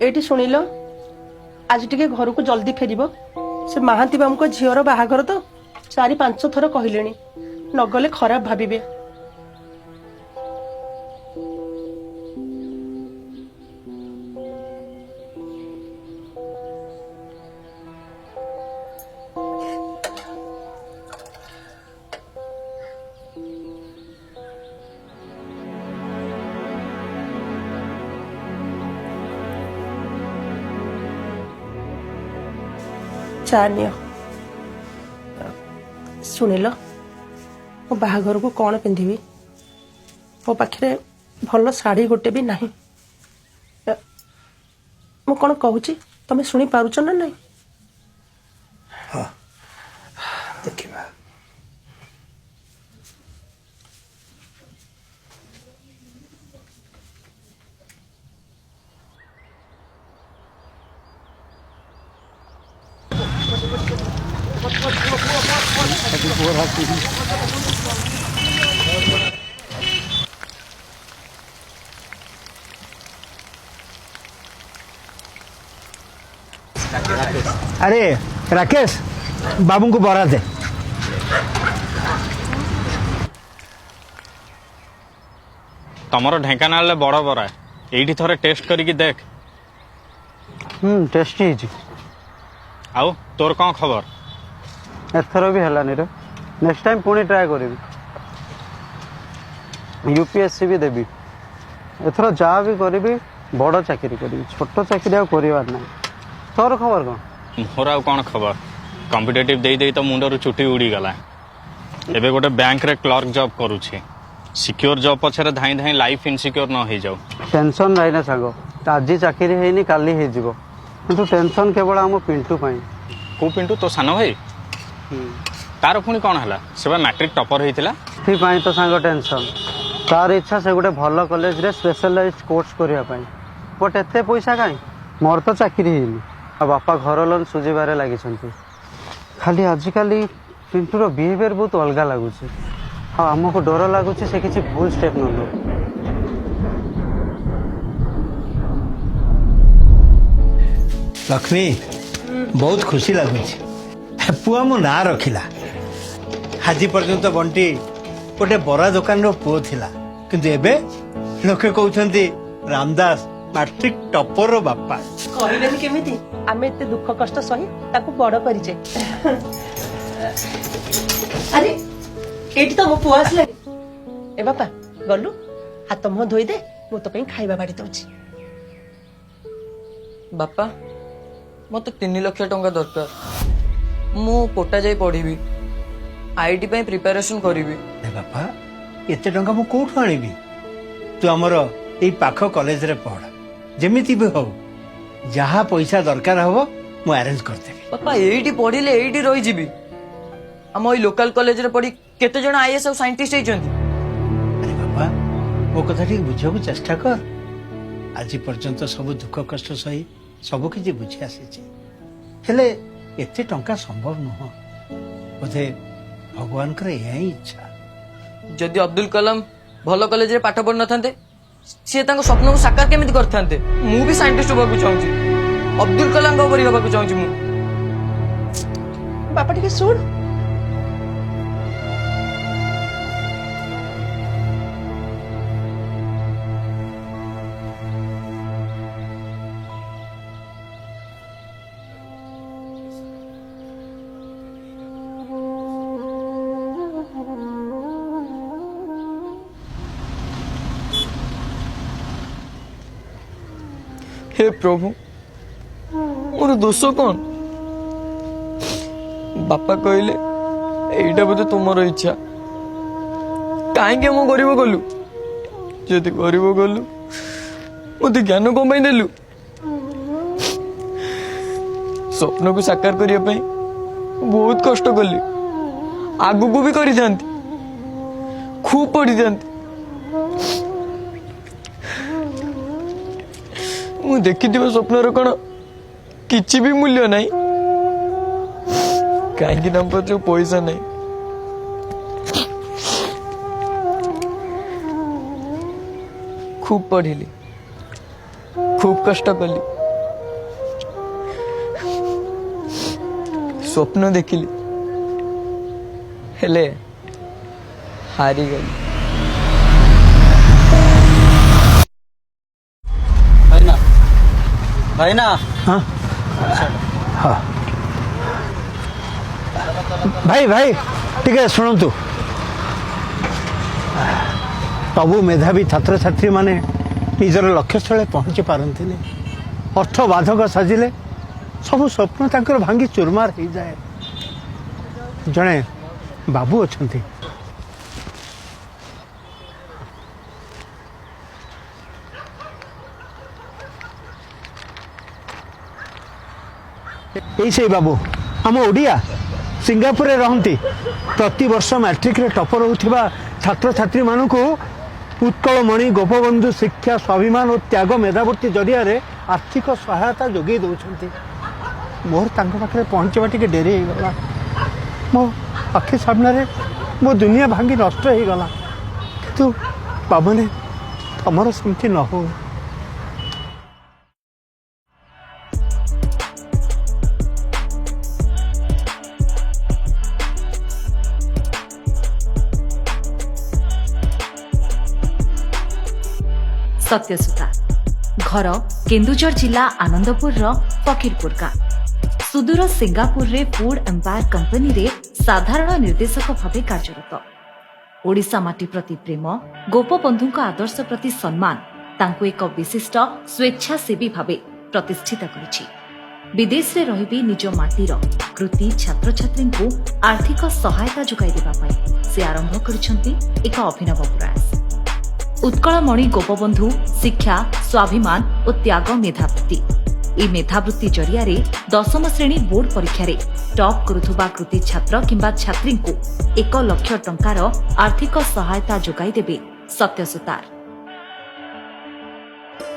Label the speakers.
Speaker 1: Eighty शुणिल आज टिके घर को जल्दी फेर से महांती बाबू को झीवर बाहागर तो 4-5 थर कहले नगले खराब भाविबे। चानियो शुणिल मो बाहागर को कौन पिंधिबी मो पाखे भल शाढ़ी गोटे भी नहीं मु कौन कहूँ तमें शुणी पारुच ना नहीं।
Speaker 2: हाँ देखिबा अरे राकेश बाबू को बरा दे।
Speaker 3: तमर ढेंकानाल बड़ बरा एठी थरे टेस्ट करिकी देख।
Speaker 4: टेस्टी है।
Speaker 3: आउ तोर कौन खबर?
Speaker 4: एथर भी है रे नेक्स्ट टाइम पुणी ट्राए करी यूपीएससी भी देवी एथर जहाँ भी करी बड़ चाकरी करी छोट चाकरी आ करवार ना। तोर खबर कौन?
Speaker 3: मोर आउ कौन खबर कॉम्पिटिटिव दे दे तो मुंडर चुटी उड़ी गला। एबे गोटे बैंक रे क्लर्क जॉब करूछि सिक्योर जॉब पछरे धाई धाई लाइफ इनसिक्योर न हो जाऊ।
Speaker 4: टेंशन नहीं ना सांग आज चाकरी हैनी काली हे जीवो किंतु टेंशन केवल आम पिंटू पाई।
Speaker 3: को पिंटू तो सानो भाई तार पुणी कौन है से मैट्रिक टॉपर होता
Speaker 4: थी तो सांग टेंशन तार इच्छा से गोटे भल कॉलेज रे स्पेशलाइज्ड कोर्स करने बट एते पैसा कहीं मोर तो चाकरी ହେଇନି आ बापा घर लोन सुझीबारे लगी खाली आजिकल पिंटूर बिहेवियर बहुत अलग लगुच आमको डर लगुच से किसी भूल स्टेप न लो।
Speaker 2: लक्ष्मी बहुत खुशी लगुच पुआ मो ना रखिला आज पर्यंत बंटी गोटे बरा दुकान रो पुओ थिला किंतु एबे लोके कहउछंती रामदास मैट्रिक टॉपर रो बापा
Speaker 1: कहलेनी केमिति आमे एते दुख कष्ट सही ताको बड़ करिचे। अरे एटी तो मो पुआ आसले ए बापा गलु हाथ मुह धोई दे मु तो पई खाइबा बाड़ी दउची।
Speaker 5: बापा मत 3 लाख टंका दरकार मु कोटा जाई पढ़ी आईटी पे प्रिपरेशन करी।
Speaker 2: बापा एते टंका मु कोठु आनिबी तू हमर एई पाख कॉलेज रे पढ़ जेमिति भी हो जहाँ पैसा दरकार हो मु अरेंज कर देबी।
Speaker 5: बापा एईटी पढ़िले एईटी रही जीबी हम ओई लोकल कॉलेज रे पढ़ी केते जण आईएएस और साइंटिस्ट हेचंती।
Speaker 2: अरे बाबा मो कथा ठीक बुझाकू चेष्टा कर आज पर्यंत सब दुख कष्ट सही सब किछि बुझी आसीछि हेले एते टंका संभव नुह बोधे भगवान कर यही इच्छा।
Speaker 5: जदि अब्दुल कलाम भल कॉलेज रे पाठ पढ़ नथांते सी तांको स्वप्न को साकार केमिति करथांते। मु भी साइंटिस्ट होबाकू चाहूची अब्दुल कलाम को परि होबाकू चाहूची मु।
Speaker 1: बापा टिके सुन
Speaker 5: हे प्रभु मोर दोष कौन? बापा कहले एटा बोधे तुमर इच्छा कहीं मो गरीब गलु जदि गरीब गलु मत ज्ञान कम देलु स्वप्न को साकार करने बहुत कष्ट कली आगु को भी करी जाती खूब पढ़ी जाती मु देखि स्वप्नर कौन किछि भी मूल्य नहीं कहीं नाम पर जो पैसा नहीं खूब पढ़िली खूब कष्ट कली ସ୍ୱପ୍ନ ଦେଖିଲି ହେଲେ ହାରିଗଲି।
Speaker 4: ଭାଇନା ଭାଇନା
Speaker 2: ହଁ ହଁ ଭାଇ ଭାଇ ଟିକେ ଶୁଣନ୍ତୁ। ସବୁ ମେଧାବୀ ଛାତ୍ରଛାତ୍ରୀମାନେ ନିଜର ଲକ୍ଷ୍ୟସ୍ଥଳରେ ପହଞ୍ଚି ପାରନ୍ତିନି। ଅର୍ଥ ବାଧକ ସାଜିଲେ ସବୁ ସ୍ୱପ୍ନ ତାଙ୍କର ଭାଙ୍ଗି ଚୁରମାର ହେଇଯାଏ। ଜଣେ ବାବୁ ଅଛନ୍ତି, ଏଇ ସେଇ ବାବୁ ଆମ ଓଡ଼ିଆ ସିଙ୍ଗାପୁରରେ ରହନ୍ତି। ପ୍ରତିବର୍ଷ ମାଟ୍ରିକରେ ଟପର ହେଉଥିବା ଛାତ୍ରଛାତ୍ରୀମାନଙ୍କୁ ଉତ୍କଳମଣି ଗୋପବନ୍ଧୁ ଶିକ୍ଷା ସ୍ୱାଭିମାନ ଓ ତ୍ୟାଗ ମେଧାବୃତ୍ତି ଜରିଆରେ ଆର୍ଥିକ ସହାୟତା ଯୋଗାଇ ଦେଉଛନ୍ତି। ମୋର ତାଙ୍କ ପାଖରେ ପହଞ୍ଚିବା ଟିକେ ଡେରି ହେଇଗଲା। ମୋ ଆଖି ସାମ୍ନାରେ ମୋ ଦୁନିଆ ଭାଙ୍ଗି ନଷ୍ଟ ହେଇଗଲା। କିନ୍ତୁ ବାବୁମାନେ ତମର ସେମିତି ନ ହଉ।
Speaker 6: सत्यसुता घर केन्दुझर जिला आनंदपुर फकीरपुर गाँ सुदूर सिंगापुर रे फूड एम्पायर कंपनी रे साधारण निर्देशक भावे कार्यरत। ओडिशा माटी प्रति प्रेम गोपबंधु आदर्श प्रति सम्मान तांको एक विशिष्ट स्वेच्छासेवी भावे प्रतिष्ठित करिछि। विदेश रे रहिबी निज माटीर कृति छात्र छात्री को आर्थिक सहायता जोगाई देबा पई से आरंभ करिसंती एक अभिनव प्रयास। उत्कलमणि गोपबंधु शिक्षा स्वाभिमान और त्याग मेधावृत्ति ए मेधावृत्ति जरिया 10म श्रेणी बोर्ड परीक्षा रे टॉप करुथुबा कृति छात्र किंबा छात्री को 1 लाख टंकार आर्थिक सहायता जोगाई देबे सत्यसुतार।